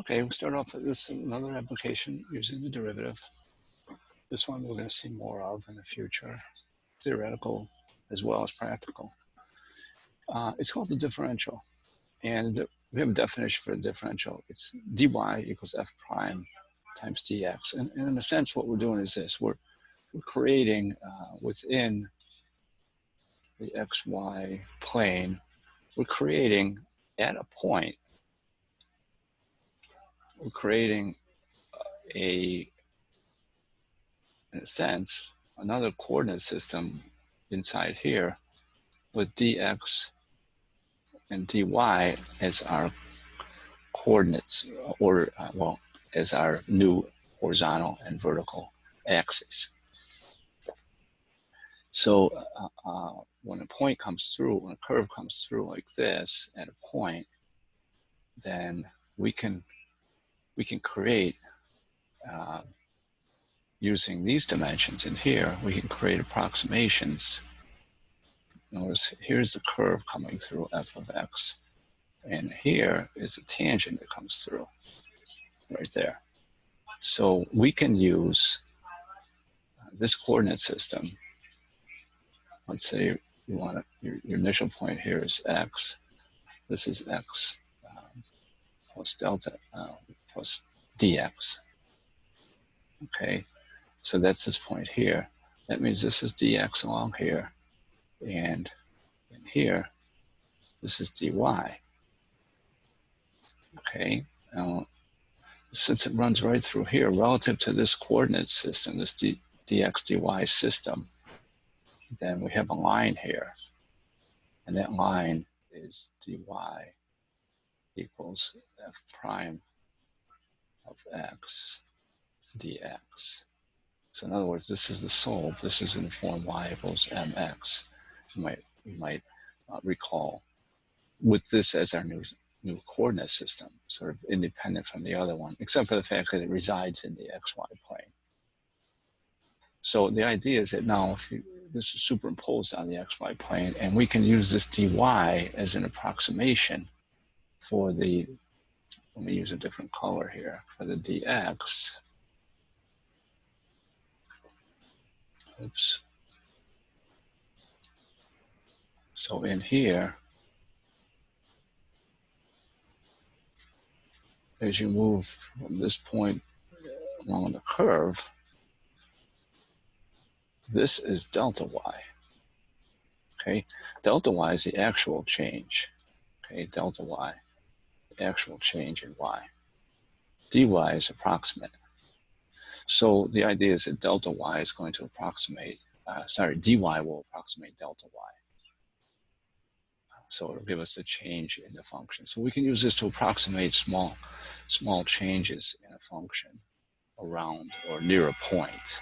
Okay, we'll start off with this another application using the derivative. This one we're going to see more of in the future, theoretical as well as practical. It's called the differential, and we have a definition for a differential. It's dy equals f prime times dx, and in a sense what we're doing is this: we're creating within the xy plane, we're creating at a point, we're creating in a sense, another coordinate system inside here with dx and dy as our coordinates, or well, as our new horizontal and vertical axes. So when a point comes through, when a curve comes through like this at a point, then we can create using these dimensions in here, we can create approximations. Notice here's the curve coming through f of x, and here is a tangent that comes through right there. So we can use this coordinate system. Let's say you want your initial point here is x. This is x plus delta plus dx. Okay, so that's this point here. That means this is dx along here, and in here, this is dy. Okay, now since it runs right through here, relative to this coordinate system, this dx dy system, then we have a line here, and that line is dy equals f prime of x dx. So in other words, this is the slope. This is in the form y equals mx. You might recall with this as our new coordinate system, sort of independent from the other one, except for the fact that it resides in the xy plane. So the idea is that now this is superimposed on the xy plane, and we can use this dy as an approximation for the, let me use a different color here, for the dx. Oops. So in here, as you move from this point along the curve, this is delta y. Okay, delta y is the actual change. Okay, delta y, the actual change in y. dy is approximate. So the idea is that delta y is going to approximate, dy will approximate delta y. So it'll give us a change in the function. So we can use this to approximate small changes in a function around or near a point.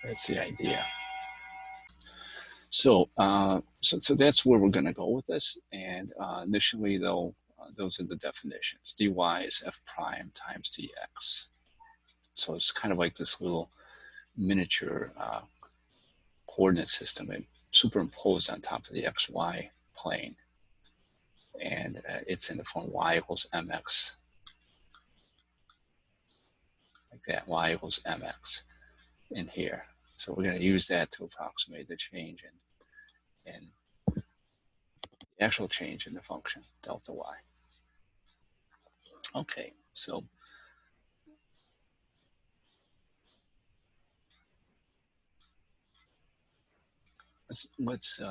That's the idea. So, so that's where we're going to go with this. And initially, though, those are the definitions. dy is f prime times dx. So it's kind of like this little miniature coordinate system and superimposed on top of the xy plane. And it's in the form y equals mx. Like that, y equals mx in here. So we're going to use that to approximate the change in the actual change in the function, delta y. Okay, so let's